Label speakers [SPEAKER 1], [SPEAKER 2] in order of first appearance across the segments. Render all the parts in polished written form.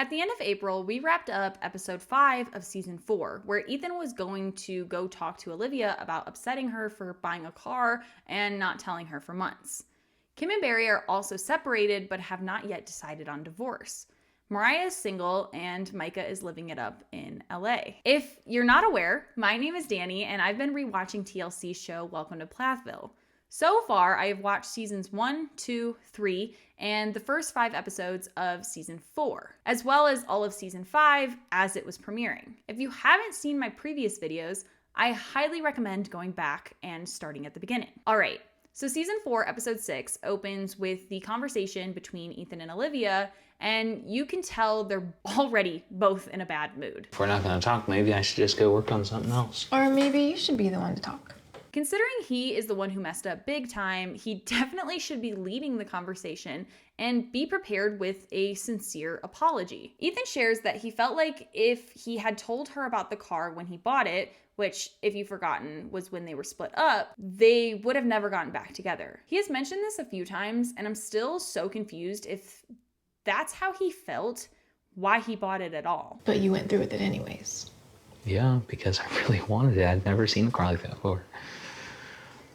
[SPEAKER 1] At the end of April, we wrapped up episode 5 of season 4, where Ethan was going to go talk to Olivia about upsetting her for buying a car and not telling her for months. Kim and Barry are also separated but have not yet decided on divorce. Mariah is single and Micah is living it up in LA. If you're not aware, my name is Danny and I've been rewatching TLC's show Welcome to Plathville. So far, I have watched seasons 1, 2, 3, and the first 5 episodes of season 4, as well as all of season 5 as it was premiering. If you haven't seen my previous videos, I highly recommend going back and starting at the beginning. All right, so season 4, episode 6 opens with the conversation between Ethan and Olivia, and you can tell they're already both in a bad mood.
[SPEAKER 2] If we're not gonna talk, maybe I should just go work on something else.
[SPEAKER 3] Or maybe you should be the one to talk.
[SPEAKER 1] Considering he is the one who messed up big time, he definitely should be leading the conversation and be prepared with a sincere apology. Ethan shares that he felt like if he had told her about the car when he bought it, which, if you've forgotten, was when they were split up, they would have never gotten back together. He has mentioned this a few times, and I'm still so confused if that's how he felt, why he bought it at all.
[SPEAKER 3] But you went through with it anyways.
[SPEAKER 2] Yeah, because I really wanted it. I'd never seen a car like that before.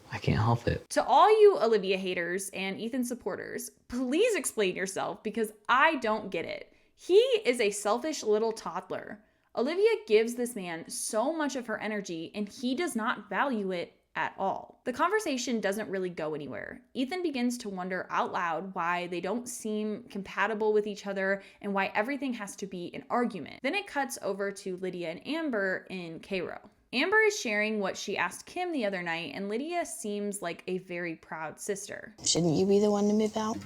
[SPEAKER 2] I can't help it.
[SPEAKER 1] To all you Olivia haters and Ethan supporters, please explain yourself because I don't get it. He is a selfish little toddler. Olivia gives this man so much of her energy and he does not value it at all. The conversation doesn't really go anywhere. Ethan begins to wonder out loud why they don't seem compatible with each other and why everything has to be an argument. Then it cuts over to Lydia and Amber in Cairo. Amber is sharing what she asked Kim the other night, and Lydia seems like a very proud sister.
[SPEAKER 4] Shouldn't you be the one to move out?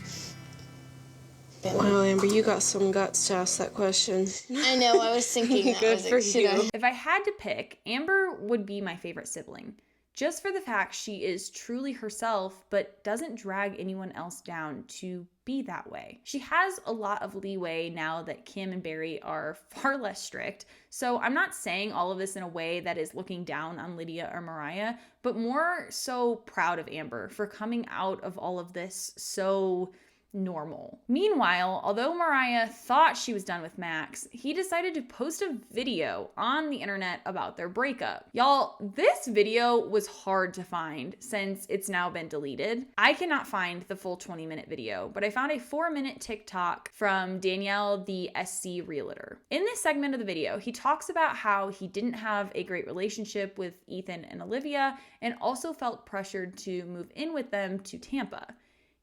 [SPEAKER 5] Wow, Amber, you got some guts to ask that question.
[SPEAKER 4] I know, I was thinking that.
[SPEAKER 5] Good for you.
[SPEAKER 1] If I had to pick, Amber would be my favorite sibling. Just for the fact she is truly herself, but doesn't drag anyone else down to be that way. She has a lot of leeway now that Kim and Barry are far less strict. So I'm not saying all of this in a way that is looking down on Lydia or Mariah, but more so proud of Amber for coming out of all of this so normal. Meanwhile, although Mariah thought she was done with Max, he decided to post a video on the internet about their breakup. Y'all, this video was hard to find since it's now been deleted. I cannot find the full 20-minute video, but I found a 4-minute TikTok from Danielle, the SC realtor. In this segment of the video, he talks about how he didn't have a great relationship with Ethan and Olivia and also felt pressured to move in with them to Tampa.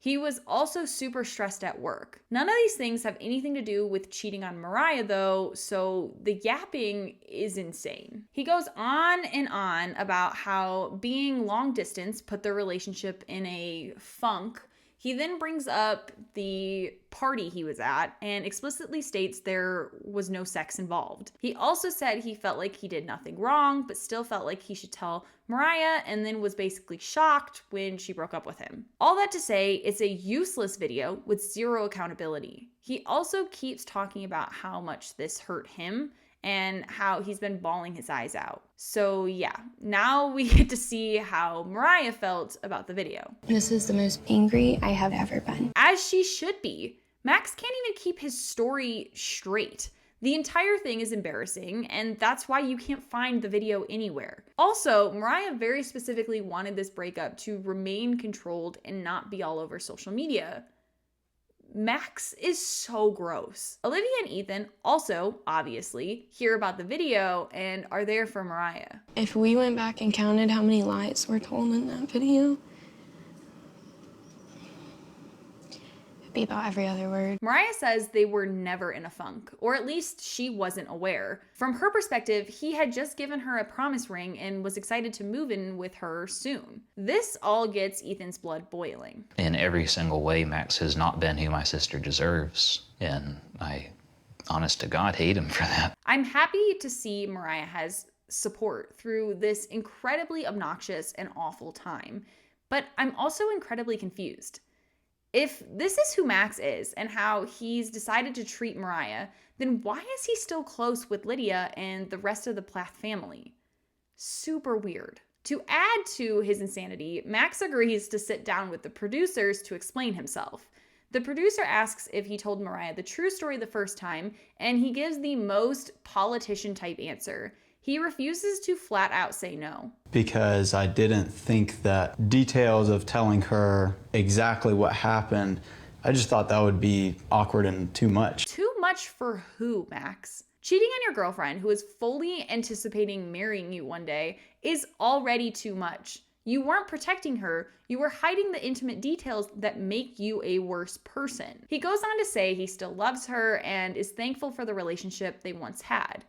[SPEAKER 1] He was also super stressed at work. None of these things have anything to do with cheating on Mariah though, so the yapping is insane. He goes on and on about how being long distance put their relationship in a funk. He then brings up the party he was at and explicitly states there was no sex involved. He also said he felt like he did nothing wrong, but still felt like he should tell Mariah, and then was basically shocked when she broke up with him. All that to say, it's a useless video with zero accountability. He also keeps talking about how much this hurt him and how he's been bawling his eyes out. So yeah, now we get to see how Mariah felt about the video.
[SPEAKER 4] This is the most angry I have ever been.
[SPEAKER 1] As she should be. Max can't even keep his story straight. The entire thing is embarrassing, and that's why you can't find the video anywhere. Also, Mariah very specifically wanted this breakup to remain controlled and not be all over social media. Max is so gross. Olivia and Ethan also, obviously, hear about the video and are there for Mariah.
[SPEAKER 3] If we went back and counted how many lies were told in that video, it'd be about every other word.
[SPEAKER 1] Mariah says they were never in a funk, or at least she wasn't aware. From her perspective, he had just given her a promise ring and was excited to move in with her soon. This all gets Ethan's blood boiling.
[SPEAKER 2] In every single way, Max has not been who my sister deserves, and I, honest to God, hate him for that.
[SPEAKER 1] I'm happy to see Mariah has support through this incredibly obnoxious and awful time, but I'm also incredibly confused. If this is who Max is and how he's decided to treat Mariah, then why is he still close with Lydia and the rest of the Plath family? Super weird. To add to his insanity, Max agrees to sit down with the producers to explain himself. The producer asks if he told Mariah the true story the first time, and he gives the most politician-type answer. He refuses to flat out say no.
[SPEAKER 6] Because I didn't think that details of telling her exactly what happened, I just thought that would be awkward and too much.
[SPEAKER 1] Too much for who, Max? Cheating on your girlfriend, who is fully anticipating marrying you one day, is already too much. You weren't protecting her, you were hiding the intimate details that make you a worse person. He goes on to say he still loves her and is thankful for the relationship they once had.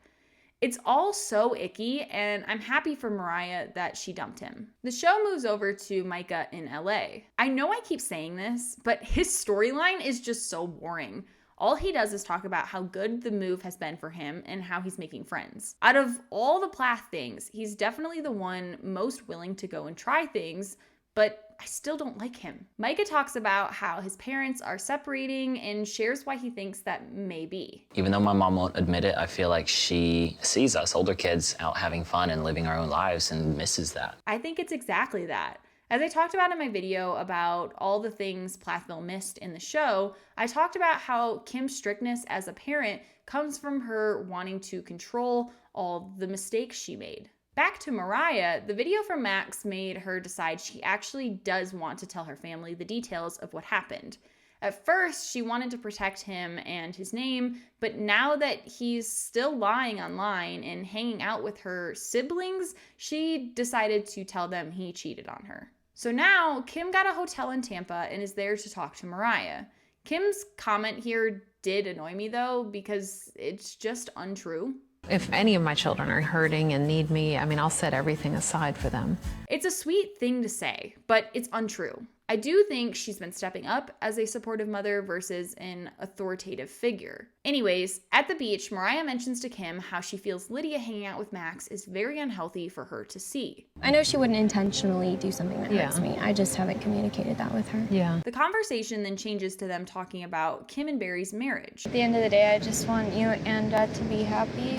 [SPEAKER 1] It's all so icky, and I'm happy for Mariah that she dumped him. The show moves over to Micah in LA. I know I keep saying this, but his storyline is just so boring. All he does is talk about how good the move has been for him and how he's making friends. Out of all the Plath things, he's definitely the one most willing to go and try things, but I still don't like him. Micah talks about how his parents are separating and shares why he thinks that may be.
[SPEAKER 7] Even though my mom won't admit it, I feel like she sees us older kids out having fun and living our own lives and misses that.
[SPEAKER 1] I think it's exactly that. As I talked about in my video about all the things Plathville missed in the show, I talked about how Kim's strictness as a parent comes from her wanting to control all the mistakes she made. Back to Mariah, the video from Max made her decide she actually does want to tell her family the details of what happened. At first, she wanted to protect him and his name, but now that he's still lying online and hanging out with her siblings, she decided to tell them he cheated on her. So now, Kim got a hotel in Tampa and is there to talk to Mariah. Kim's comment here did annoy me though, because it's just untrue.
[SPEAKER 8] If any of my children are hurting and need me, I'll set everything aside for them.
[SPEAKER 1] It's a sweet thing to say, but it's untrue. I do think she's been stepping up as a supportive mother versus an authoritative figure. Anyways, at the beach, Mariah mentions to Kim how she feels Lydia hanging out with Max is very unhealthy for her to see.
[SPEAKER 3] I know she wouldn't intentionally do something that hurts me. I just haven't communicated that with her.
[SPEAKER 8] Yeah.
[SPEAKER 1] The conversation then changes to them talking about Kim and Barry's marriage.
[SPEAKER 4] At the end of the day, I just want you and Dad to be happy.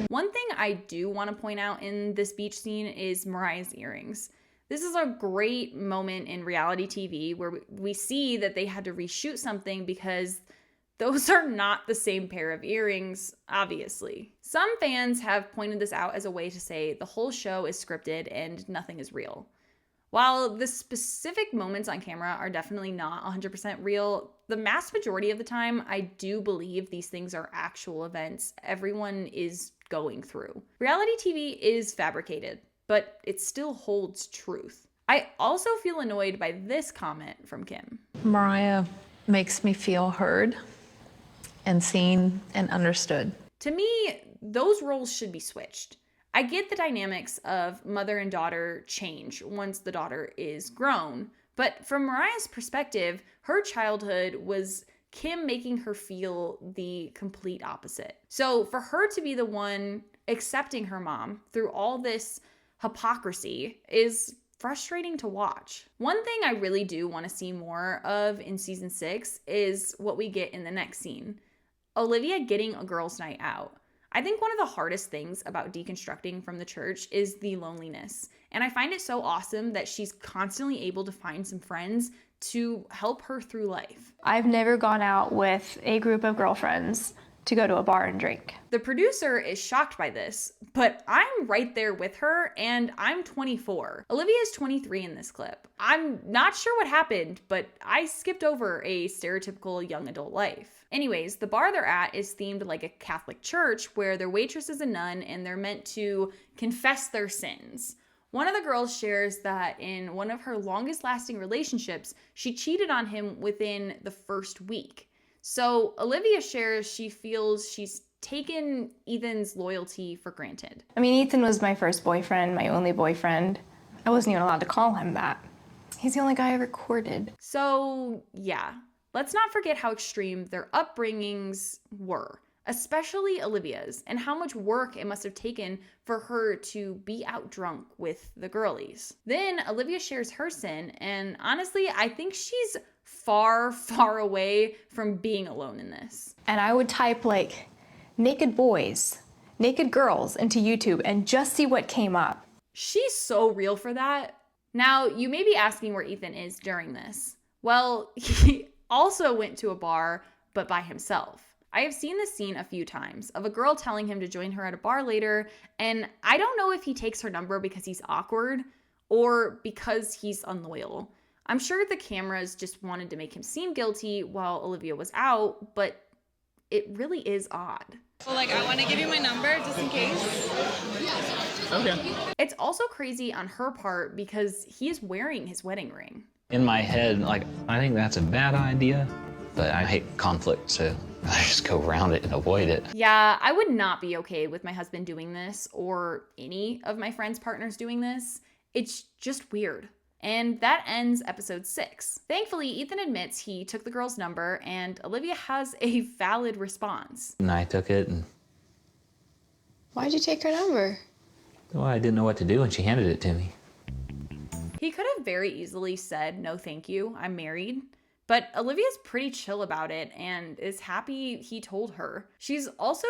[SPEAKER 1] One thing I do want to point out in this beach scene is Mariah's earrings. This is a great moment in reality TV where we see that they had to reshoot something because those are not the same pair of earrings, obviously. Some fans have pointed this out as a way to say the whole show is scripted and nothing is real. While the specific moments on camera are definitely not 100% real, the vast majority of the time, I do believe these things are actual events everyone is going through. Reality TV is fabricated, but it still holds truth. I also feel annoyed by this comment from Kim.
[SPEAKER 8] Mariah makes me feel heard and seen and understood.
[SPEAKER 1] To me, those roles should be switched. I get the dynamics of mother and daughter change once the daughter is grown, but from Mariah's perspective, her childhood was Kim making her feel the complete opposite. So for her to be the one accepting her mom through all this hypocrisy is frustrating to watch. One thing I really do want to see more of in season 6 is what we get in the next scene. Olivia getting a girls' night out. I think one of the hardest things about deconstructing from the church is the loneliness. And I find it so awesome that she's constantly able to find some friends to help her through life.
[SPEAKER 9] I've never gone out with a group of girlfriends to go to a bar and drink.
[SPEAKER 1] The producer is shocked by this, but I'm right there with her, and I'm 24. Olivia is 23 in this clip. I'm not sure what happened, but I skipped over a stereotypical young adult life. Anyways, the bar they're at is themed like a Catholic church where their waitress is a nun and they're meant to confess their sins. One of the girls shares that in one of her longest lasting relationships, she cheated on him within the first week. So Olivia shares she feels she's taken Ethan's loyalty for granted.
[SPEAKER 9] Ethan was my first boyfriend, my only boyfriend. I wasn't even allowed to call him that. He's the only guy I ever courted.
[SPEAKER 1] So yeah, let's not forget how extreme their upbringings were, especially Olivia's, and how much work it must have taken for her to be out drunk with the girlies. Then Olivia shares her sin, and honestly, I think she's far, far away from being alone in this.
[SPEAKER 9] And I would type like naked boys, naked girls into YouTube and just see what came up.
[SPEAKER 1] She's so real for that. Now, you may be asking where Ethan is during this. Well, also went to a bar, but by himself. I have seen this scene a few times of a girl telling him to join her at a bar later, and I don't know if he takes her number because he's awkward or because he's unloyal. I'm sure the cameras just wanted to make him seem guilty while Olivia was out, but it really is odd.
[SPEAKER 10] Well, I want to give you my number just in case.
[SPEAKER 2] Okay.
[SPEAKER 1] It's also crazy on her part because he is wearing his wedding ring.
[SPEAKER 2] In my head, I think that's a bad idea, but I hate conflict, so I just go around it and avoid it.
[SPEAKER 1] Yeah, I would not be okay with my husband doing this or any of my friends' partners doing this. It's just weird. And that ends episode 6. Thankfully, Ethan admits he took the girl's number and Olivia has a valid response.
[SPEAKER 2] And I took it, and
[SPEAKER 5] Why'd you take her number?
[SPEAKER 2] well, I didn't know what to do, and she handed it to me.
[SPEAKER 1] He could have very easily said, no thank you, I'm married. But Olivia's pretty chill about it and is happy he told her. She's also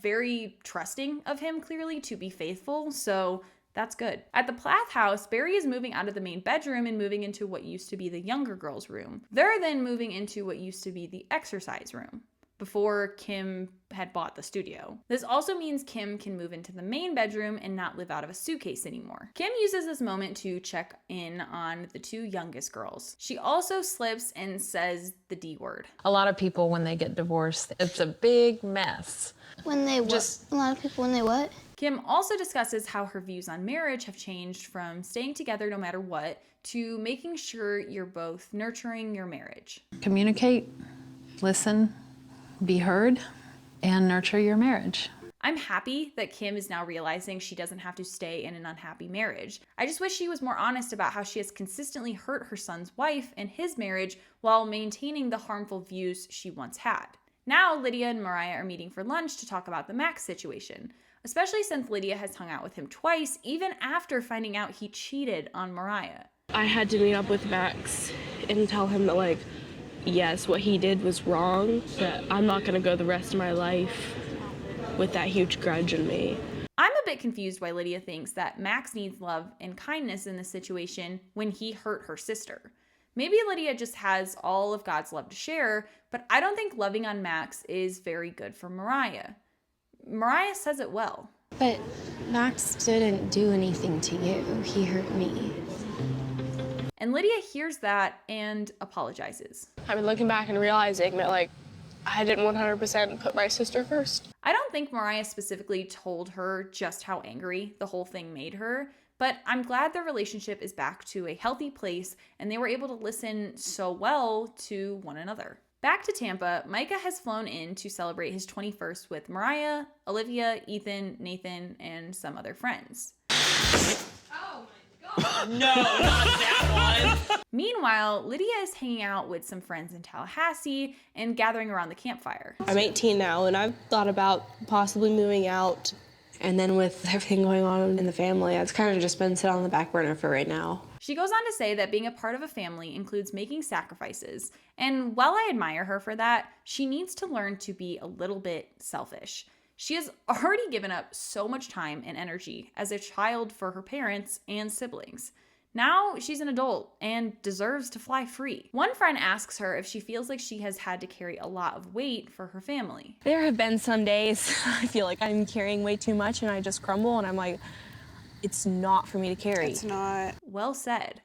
[SPEAKER 1] very trusting of him, clearly, to be faithful, so that's good. At the Plath house, Barry is moving out of the main bedroom and moving into what used to be the younger girl's room. They're then moving into what used to be the exercise room before Kim had bought the studio. This also means Kim can move into the main bedroom and not live out of a suitcase anymore. Kim uses this moment to check in on the 2 youngest girls. She also slips and says the D word.
[SPEAKER 8] A lot of people, when they get divorced, it's a big mess.
[SPEAKER 3] When they what? A lot of people when they what?
[SPEAKER 1] Kim also discusses how her views on marriage have changed from staying together no matter what to making sure you're both nurturing your marriage.
[SPEAKER 8] Communicate, listen, be heard, and nurture your marriage.
[SPEAKER 1] I'm happy that Kim is now realizing she doesn't have to stay in an unhappy marriage. I just wish she was more honest about how she has consistently hurt her son's wife and his marriage while maintaining the harmful views she once had. Now, Lydia and Mariah are meeting for lunch to talk about the Max situation, especially since Lydia has hung out with him twice, even after finding out he cheated on Mariah.
[SPEAKER 5] I had to meet up with Max and tell him that, yes, what he did was wrong, but I'm not going to go the rest of my life with that huge grudge in me.
[SPEAKER 1] I'm a bit confused why Lydia thinks that Max needs love and kindness in this situation when he hurt her sister. Maybe Lydia just has all of God's love to share, but I don't think loving on Max is very good for Mariah. Mariah says it well.
[SPEAKER 3] But Max didn't do anything to you. He hurt me.
[SPEAKER 1] And Lydia hears that and apologizes.
[SPEAKER 5] I've been looking back and realizing that, I didn't 100% put my sister first.
[SPEAKER 1] I don't think Mariah specifically told her just how angry the whole thing made her, but I'm glad their relationship is back to a healthy place and they were able to listen so well to one another. Back to Tampa, Micah has flown in to celebrate his 21st with Mariah, Olivia, Ethan, Nathan, and some other friends.
[SPEAKER 10] Oh my God.
[SPEAKER 7] No, not that one.
[SPEAKER 1] Meanwhile, Lydia is hanging out with some friends in Tallahassee and gathering around the campfire.
[SPEAKER 11] I'm 18 now, and I've thought about possibly moving out. And then with everything going on in the family, it's kind of just been set on the back burner for right now.
[SPEAKER 1] She goes on to say that being a part of a family includes making sacrifices, and while I admire her for that, she needs to learn to be a little bit selfish. She has already given up so much time and energy as a child for her parents and siblings. Now she's an adult and deserves to fly free. One friend asks her if she feels like she has had to carry a lot of weight for her family.
[SPEAKER 11] There have been some days I feel like I'm carrying way too much and I just crumble and I'm like, it's not for me to carry.
[SPEAKER 5] It's not.
[SPEAKER 1] Well said.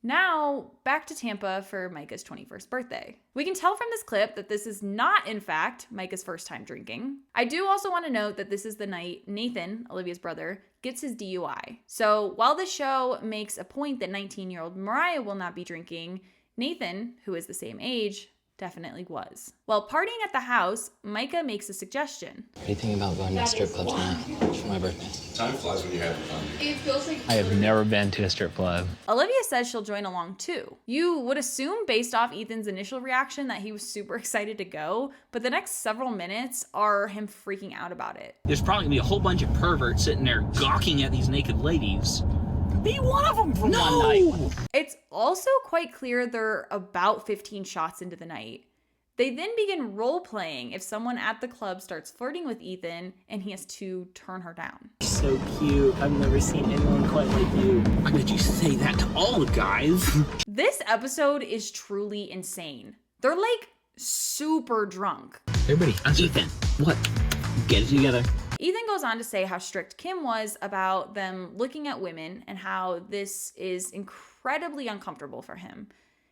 [SPEAKER 1] Now, back to Tampa for Micah's 21st birthday. We can tell from this clip that this is not, in fact, Micah's first time drinking. I do also want to note that this is the night Nathan, Olivia's brother, gets his DUI. So while the show makes a point that 19-year-old Mariah will not be drinking, Nathan, who is the same age, definitely was. While partying at the house, Micah makes a suggestion.
[SPEAKER 7] What do you think about going to a strip club tonight for my birthday?
[SPEAKER 12] Time flies when you're having fun.
[SPEAKER 10] It feels like
[SPEAKER 2] I have never been to a strip club.
[SPEAKER 1] Olivia says she'll join along too. You would assume based off Ethan's initial reaction that he was super excited to go, but the next several minutes are him freaking out about it.
[SPEAKER 13] There's probably gonna be a whole bunch of perverts sitting there gawking at these naked ladies. Be one of them for one night.
[SPEAKER 1] It's also quite clear they're about 15 shots into the night. They then begin role-playing if someone at the club starts flirting with Ethan and he has to turn her down.
[SPEAKER 13] So cute. I've never seen anyone quite like you. I bet you say that to all the guys.
[SPEAKER 1] This episode is truly insane. They're like super drunk.
[SPEAKER 13] Everybody, Ethan, what? Get it together.
[SPEAKER 1] Ethan goes on to say how strict Kim was about them looking at women and how this is incredibly uncomfortable for him.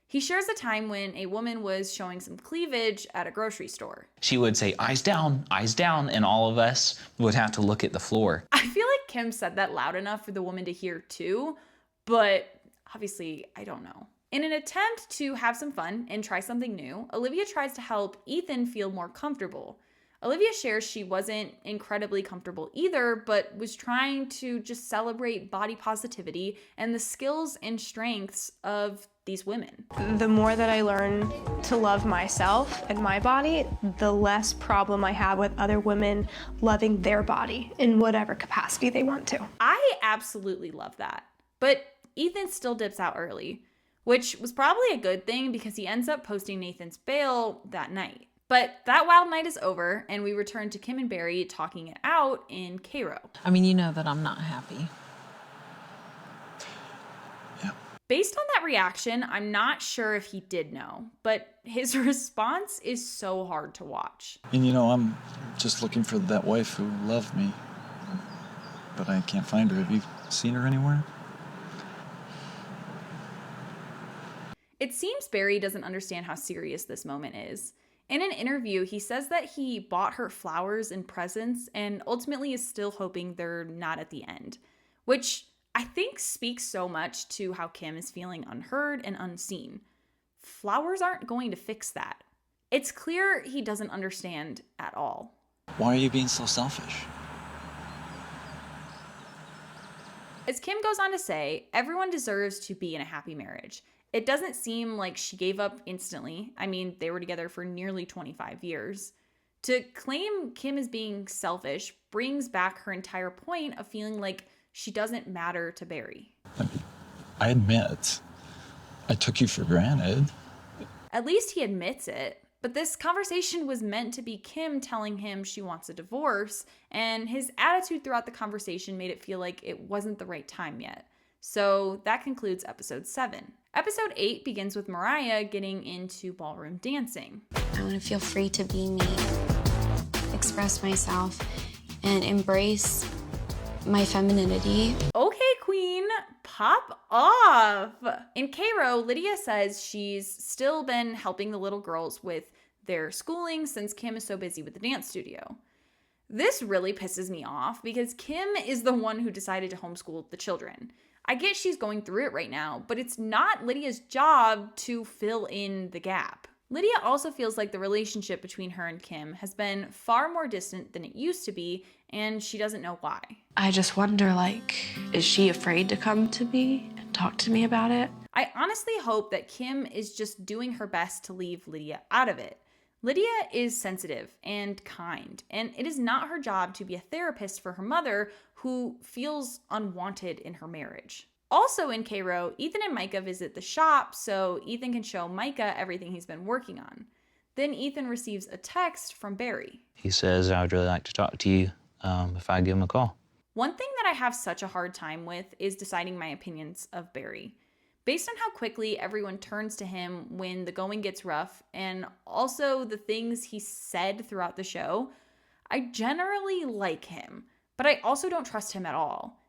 [SPEAKER 1] He shares a time when a woman was showing some cleavage at a grocery store.
[SPEAKER 2] She would say, eyes down, and all of us would have to look at the floor.
[SPEAKER 1] I feel like Kim said that loud enough for the woman to hear too, but obviously, I don't know. In an attempt to have some fun and try something new, Olivia tries to help Ethan feel more comfortable. Olivia shares she wasn't incredibly comfortable either, but was trying to just celebrate body positivity and the skills and strengths of these women.
[SPEAKER 9] The more that I learn to love myself and my body, the less problem I have with other women loving their body in whatever capacity they want to.
[SPEAKER 1] I absolutely love that. But Ethan still dips out early, which was probably a good thing because he ends up posting Nathan's bail that night. But that wild night is over, and we return to Kim and Barry talking it out in Cairo.
[SPEAKER 12] I mean, you know that I'm not happy.
[SPEAKER 1] Based on that reaction, I'm not sure if he did know, but his response is so hard to watch.
[SPEAKER 14] And you know, I'm just looking for that wife who loved me, but I can't find her. Have you seen her anywhere?
[SPEAKER 1] It seems Barry doesn't understand how serious this moment is. In an interview, he says that he bought her flowers and presents and ultimately is still hoping they're not at the end, which I think speaks so much to how Kim is feeling unheard and unseen. Flowers aren't going to fix that. It's clear he doesn't understand at all.
[SPEAKER 14] Why are you being so selfish?
[SPEAKER 1] As Kim goes on to say, everyone deserves to be in a happy marriage. It doesn't seem like she gave up instantly. I mean, they were together for nearly 25 years. To claim Kim as being selfish brings back her entire point of feeling like she doesn't matter to Barry.
[SPEAKER 14] I admit, I took you for granted.
[SPEAKER 1] At least he admits it. But this conversation was meant to be Kim telling him she wants a divorce, and his attitude throughout the conversation made it feel like it wasn't the right time yet. So that concludes episode 7. Episode 8 begins with Mariah getting into ballroom dancing.
[SPEAKER 15] I want to feel free to be me, express myself, and embrace my femininity.
[SPEAKER 1] Okay, queen, pop off. In Cairo, Lydia says she's still been helping the little girls with their schooling since Kim is so busy with the dance studio. This really pisses me off because Kim is the one who decided to homeschool the children. I get she's going through it right now, but it's not Lydia's job to fill in the gap. Lydia also feels like the relationship between her and Kim has been far more distant than it used to be, and she doesn't know why.
[SPEAKER 11] I just wonder, is she afraid to come to me and talk to me about it?
[SPEAKER 1] I honestly hope that Kim is just doing her best to leave Lydia out of it. Lydia is sensitive and kind, and it is not her job to be a therapist for her mother, who feels unwanted in her marriage. Also in Cairo, Ethan and Micah visit the shop so Ethan can show Micah everything he's been working on. Then Ethan receives a text from Barry.
[SPEAKER 2] He says, I would really like to talk to you if I give him a call.
[SPEAKER 1] One thing that I have such a hard time with is deciding my opinions of Barry. Based on how quickly everyone turns to him when the going gets rough, and also the things he said throughout the show, I generally like him, but I also don't trust him at all.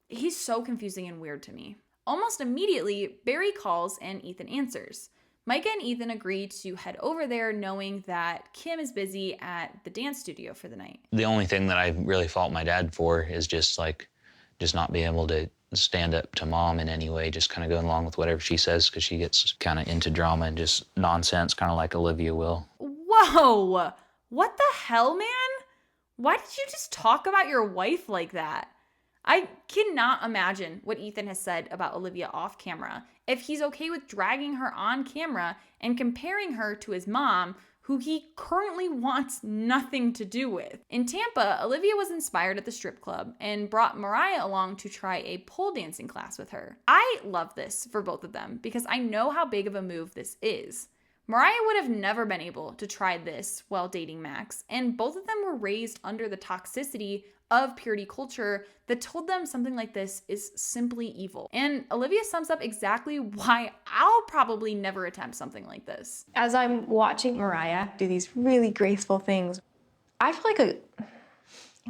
[SPEAKER 1] He's so confusing and weird to me. Almost immediately, Barry calls and Ethan answers. Micah and Ethan agree to head over there knowing that Kim is busy at the dance studio for the night.
[SPEAKER 2] The only thing that I really fault my dad for is just not being able to stand up to mom in any way, just kind of going along with whatever she says, because she gets kind of into drama and just nonsense, kind of like Olivia will.
[SPEAKER 1] Whoa! What the hell, man? Why did you just talk about your wife like that? I cannot imagine what Ethan has said about Olivia off camera if he's okay with dragging her on camera and comparing her to his mom, who he currently wants nothing to do with. In Tampa, Olivia was inspired at the strip club and brought Mariah along to try a pole dancing class with her. I love this for both of them because I know how big of a move this is. Mariah would have never been able to try this while dating Max, and both of them were raised under the toxicity of purity culture that told them something like this is simply evil. And Olivia sums up exactly why I'll probably never attempt something like this.
[SPEAKER 9] As I'm watching Mariah do these really graceful things, I feel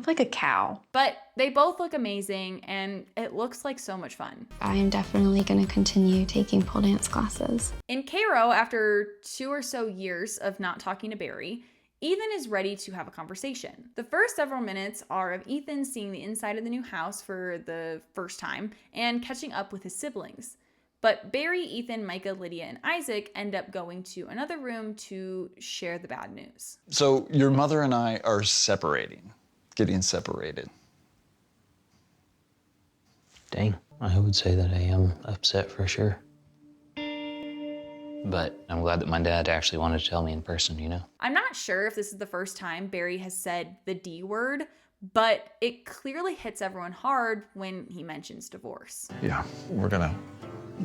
[SPEAKER 9] like a cow.
[SPEAKER 1] But they both look amazing, and it looks like so much fun.
[SPEAKER 15] I am definitely going to continue taking pole dance classes.
[SPEAKER 1] In Cairo, after 2 or so years of not talking to Barry, Ethan is ready to have a conversation. The first several minutes are of Ethan seeing the inside of the new house for the first time and catching up with his siblings. But Barry, Ethan, Micah, Lydia, and Isaac end up going to another room to share the bad news.
[SPEAKER 14] So your mother and I are getting separated.
[SPEAKER 2] Dang, I would say that I am upset for sure. But I'm glad that my dad actually wanted to tell me in person, you know?
[SPEAKER 1] I'm not sure if this is the first time Barry has said the D word, but it clearly hits everyone hard when he mentions divorce.
[SPEAKER 14] Yeah, we're gonna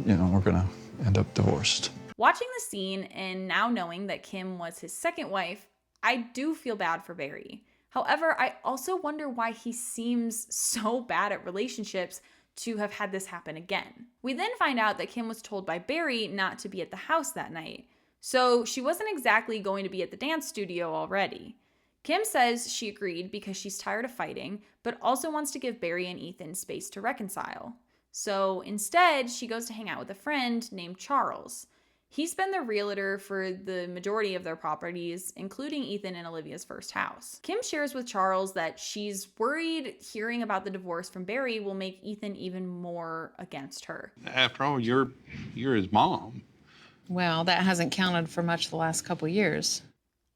[SPEAKER 14] end up divorced.
[SPEAKER 1] Watching the scene and now knowing that Kim was his second wife, I do feel bad for Barry. However, I also wonder why he seems so bad at relationships to have had this happen again. We then find out that Kim was told by Barry not to be at the house that night, so she wasn't exactly going to be at the dance studio already. Kim says she agreed because she's tired of fighting, but also wants to give Barry and Ethan space to reconcile. So instead, she goes to hang out with a friend named Charles. He's been the realtor for the majority of their properties, including Ethan and Olivia's first house. Kim shares with Charles that she's worried hearing about the divorce from Barry will make Ethan even more against her.
[SPEAKER 16] After all, you're his mom.
[SPEAKER 12] Well, that hasn't counted for much the last couple years.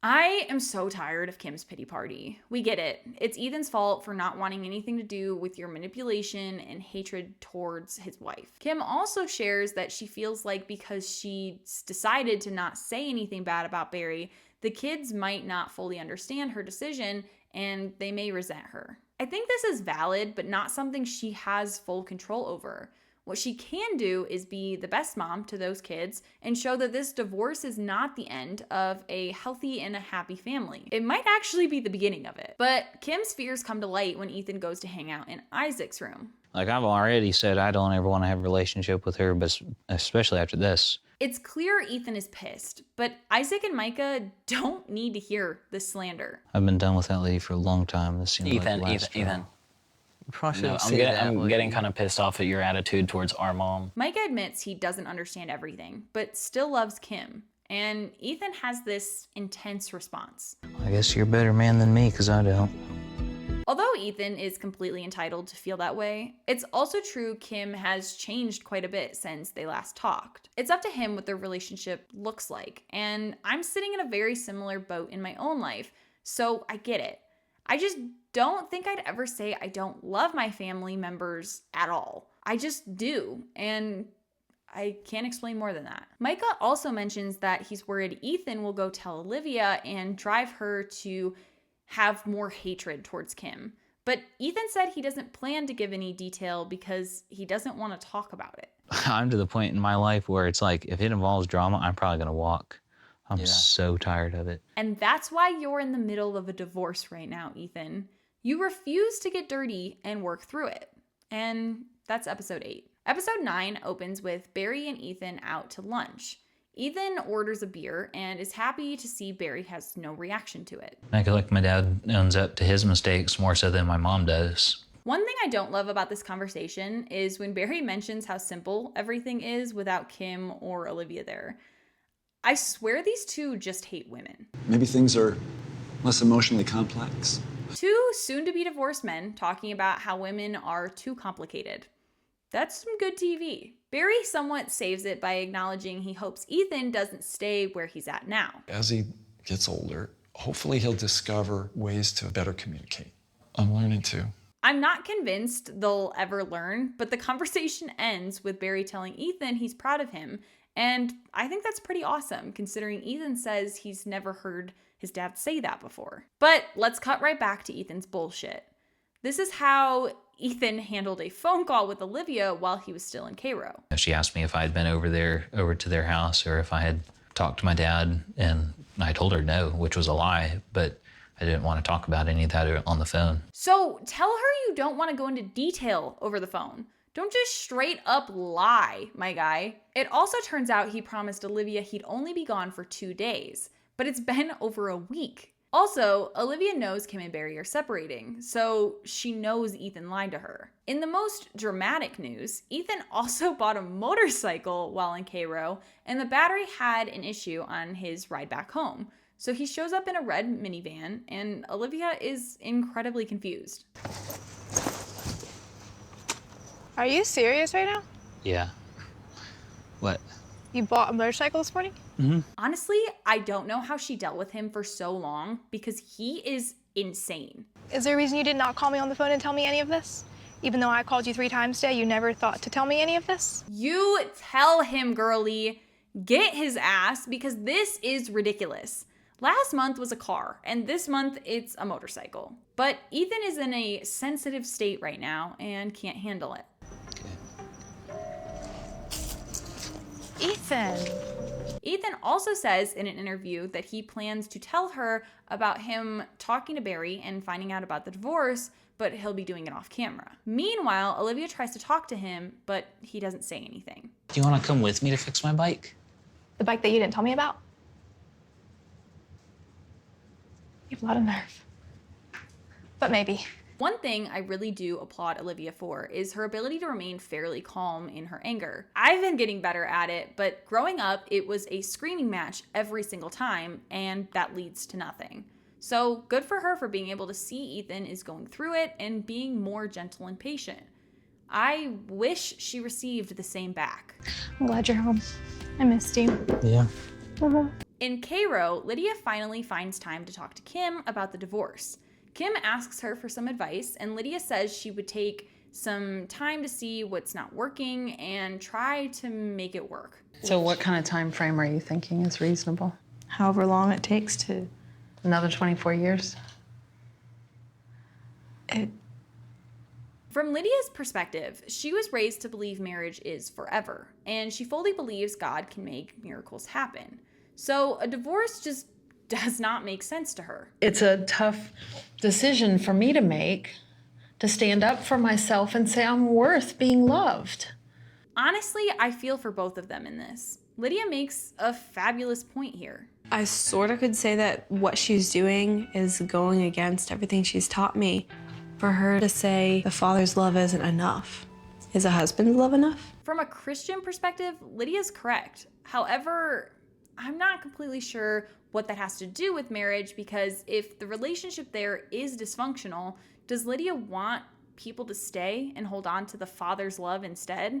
[SPEAKER 1] I am so tired of Kim's pity party. We get it. It's Ethan's fault for not wanting anything to do with your manipulation and hatred towards his wife. Kim also shares that she feels like because she's decided to not say anything bad about Barry, the kids might not fully understand her decision and they may resent her. I think this is valid, but not something she has full control over. What she can do is be the best mom to those kids and show that this divorce is not the end of a healthy and a happy family. It might actually be the beginning of it. But Kim's fears come to light when Ethan goes to hang out in Isaac's room.
[SPEAKER 2] Like I've already said, I don't ever want to have a relationship with her, but especially after this.
[SPEAKER 1] It's clear Ethan is pissed, but Isaac and Micah don't need to hear this slander.
[SPEAKER 2] I've been done with that lady for a long time. This seems
[SPEAKER 7] Ethan,
[SPEAKER 2] like the last
[SPEAKER 7] Ethan.
[SPEAKER 2] No,
[SPEAKER 7] I'm getting kind of pissed off at your attitude towards our mom.
[SPEAKER 1] Micah admits he doesn't understand everything, but still loves Kim. And Ethan has this intense response.
[SPEAKER 2] I guess you're a better man than me, because I don't.
[SPEAKER 1] Although Ethan is completely entitled to feel that way, it's also true Kim has changed quite a bit since they last talked. It's up to him what their relationship looks like, and I'm sitting in a very similar boat in my own life, so I get it. I just don't think I'd ever say I don't love my family members at all. I just do, and I can't explain more than that. Micah also mentions that he's worried Ethan will go tell Olivia and drive her to have more hatred towards Kim. But Ethan said he doesn't plan to give any detail because he doesn't want to talk about it.
[SPEAKER 2] I'm to the point in my life where it's like, if it involves drama, I'm probably going to walk. I'm so tired of it.
[SPEAKER 1] And that's why you're in the middle of a divorce right now, Ethan. You refuse to get dirty and work through it. And that's episode 8. Episode 9 opens with Barry and Ethan out to lunch. Ethan orders a beer and is happy to see Barry has no reaction to it.
[SPEAKER 2] I feel like my dad owns up to his mistakes more so than my mom does.
[SPEAKER 1] One thing I don't love about this conversation is when Barry mentions how simple everything is without Kim or Olivia there. I swear these two just hate women.
[SPEAKER 14] Maybe things are less emotionally complex.
[SPEAKER 1] Two soon-to-be divorced men talking about how women are too complicated. That's some good TV. Barry somewhat saves it by acknowledging he hopes Ethan doesn't stay where he's at now.
[SPEAKER 14] As he gets older, hopefully he'll discover ways to better communicate. I'm learning to.
[SPEAKER 1] I'm not convinced they'll ever learn, but the conversation ends with Barry telling Ethan he's proud of him. And I think that's pretty awesome, considering Ethan says he's never heard his dad say that before. But let's cut right back to Ethan's bullshit. This is how Ethan handled a phone call with Olivia while he was still in Cairo.
[SPEAKER 2] She asked me if I had been over to their house, or if I had talk to my dad, and I told her no, which was a lie, but I didn't want to talk about any of that on the phone.
[SPEAKER 1] So tell her you don't want to go into detail over the phone. Don't just straight up lie, my guy. It also turns out he promised Olivia he'd only be gone for 2 days, but it's been over a week. Also, Olivia knows Kim and Barry are separating, so she knows Ethan lied to her. In the most dramatic news, Ethan also bought a motorcycle while in Cairo, and the battery had an issue on his ride back home. So he shows up in a red minivan, and Olivia is incredibly confused.
[SPEAKER 9] Are you serious right now?
[SPEAKER 2] Yeah. What?
[SPEAKER 9] You bought a motorcycle this morning?
[SPEAKER 1] Honestly, I don't know how she dealt with him for so long because he is insane.
[SPEAKER 9] Is there a reason you did not call me on the phone and tell me any of this? Even though I called you 3 times today, you never thought to tell me any of this?
[SPEAKER 1] You tell him, girlie. Get his ass, because this is ridiculous. Last month was a car, and this month it's a motorcycle. But Ethan is in a sensitive state right now and can't handle it. Ethan also says in an interview that he plans to tell her about him talking to Barry and finding out about the divorce, but he'll be doing it off camera. Meanwhile, Olivia tries to talk to him, but he doesn't say anything.
[SPEAKER 2] Do you want to come with me to fix my bike?
[SPEAKER 9] The bike that you didn't tell me about? You have a lot of nerve. But maybe.
[SPEAKER 1] One thing I really do applaud Olivia for is her ability to remain fairly calm in her anger. I've been getting better at it, but growing up, it was a screaming match every single time, and that leads to nothing. So good for her for being able to see Ethan is going through it and being more gentle and patient. I wish she received the same back.
[SPEAKER 9] I'm glad you're home. I missed you.
[SPEAKER 2] Yeah.
[SPEAKER 1] In Cairo, Lydia finally finds time to talk to Kim about the divorce. Kim asks her for some advice, and Lydia says she would take some time to see what's not working and try to make it work.
[SPEAKER 12] So what kind of time frame are you thinking is reasonable?
[SPEAKER 8] However long it takes to.
[SPEAKER 12] Another 24 years?
[SPEAKER 1] From Lydia's perspective, she was raised to believe marriage is forever, and she fully believes God can make miracles happen. So a divorce just does not make sense to her.
[SPEAKER 8] It's a tough decision for me to make, to stand up for myself and say I'm worth being loved.
[SPEAKER 1] Honestly, I feel for both of them in this. Lydia makes a fabulous point here.
[SPEAKER 11] I sort of could say that what she's doing is going against everything she's taught me. For her to say the father's love isn't enough, is a husband's love enough?
[SPEAKER 1] From a Christian perspective, Lydia's correct. However, I'm not completely sure what that has to do with marriage, because if the relationship there is dysfunctional, does Lydia want people to stay and hold on to the father's love instead?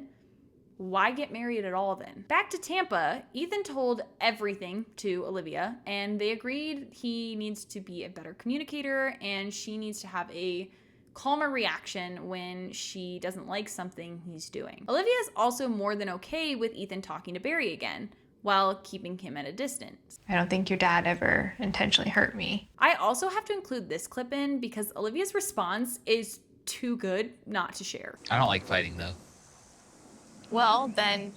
[SPEAKER 1] Why get married at all then? Back to Tampa, Ethan told everything to Olivia, and they agreed he needs to be a better communicator and she needs to have a calmer reaction when she doesn't like something he's doing. Olivia is also more than okay with Ethan talking to Barry again, while keeping him at a distance.
[SPEAKER 9] I don't think your dad ever intentionally hurt me.
[SPEAKER 1] I also have to include this clip in because Olivia's response is too good not to share.
[SPEAKER 2] I don't like fighting, though.
[SPEAKER 9] Well, then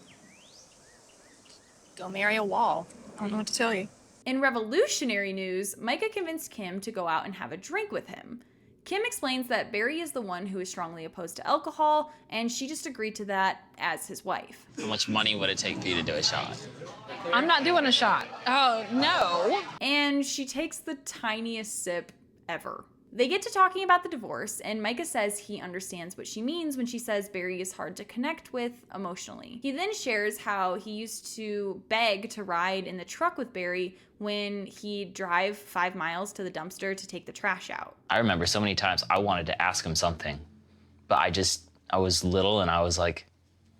[SPEAKER 9] go marry a wall. I don't know what to tell you.
[SPEAKER 1] In revolutionary news, Micah convinced Kim to go out and have a drink with him. Kim explains that Barry is the one who is strongly opposed to alcohol, and she just agreed to that as his wife.
[SPEAKER 7] How much money would it take for you to do a shot?
[SPEAKER 12] I'm not doing a shot. Oh, no.
[SPEAKER 1] And she takes the tiniest sip ever. They get to talking about the divorce, and Micah says he understands what she means when she says Barry is hard to connect with emotionally. He then shares how he used to beg to ride in the truck with Barry when he'd drive 5 miles to the dumpster to take the trash out.
[SPEAKER 7] I remember so many times I wanted to ask him something, but I was little and I was like,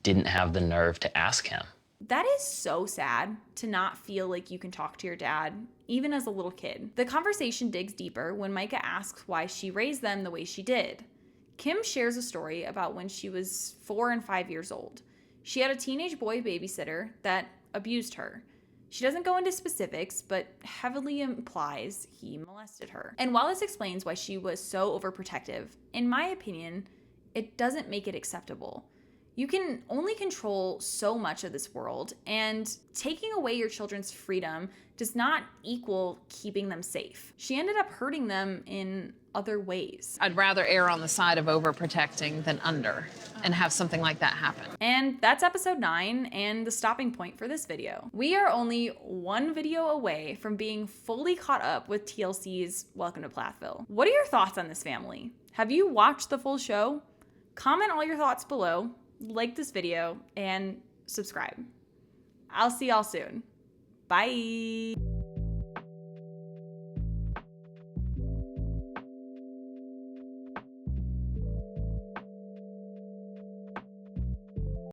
[SPEAKER 7] didn't have the nerve to ask him.
[SPEAKER 1] That is so sad to not feel like you can talk to your dad, even as a little kid. The conversation digs deeper when Micah asks why she raised them the way she did. Kim shares a story about when she was 4 and 5 years old. She had a teenage boy babysitter that abused her. She doesn't go into specifics, but heavily implies he molested her. And while this explains why she was so overprotective, in my opinion, it doesn't make it acceptable. You can only control so much of this world, and taking away your children's freedom does not equal keeping them safe. She ended up hurting them in other ways.
[SPEAKER 12] I'd rather err on the side of overprotecting than under and have something like that happen.
[SPEAKER 1] And that's episode 9 and the stopping point for this video. We are only one video away from being fully caught up with TLC's Welcome to Plathville. What are your thoughts on this family? Have you watched the full show? Comment all your thoughts below, like this video, and subscribe. I'll see y'all soon. Bye.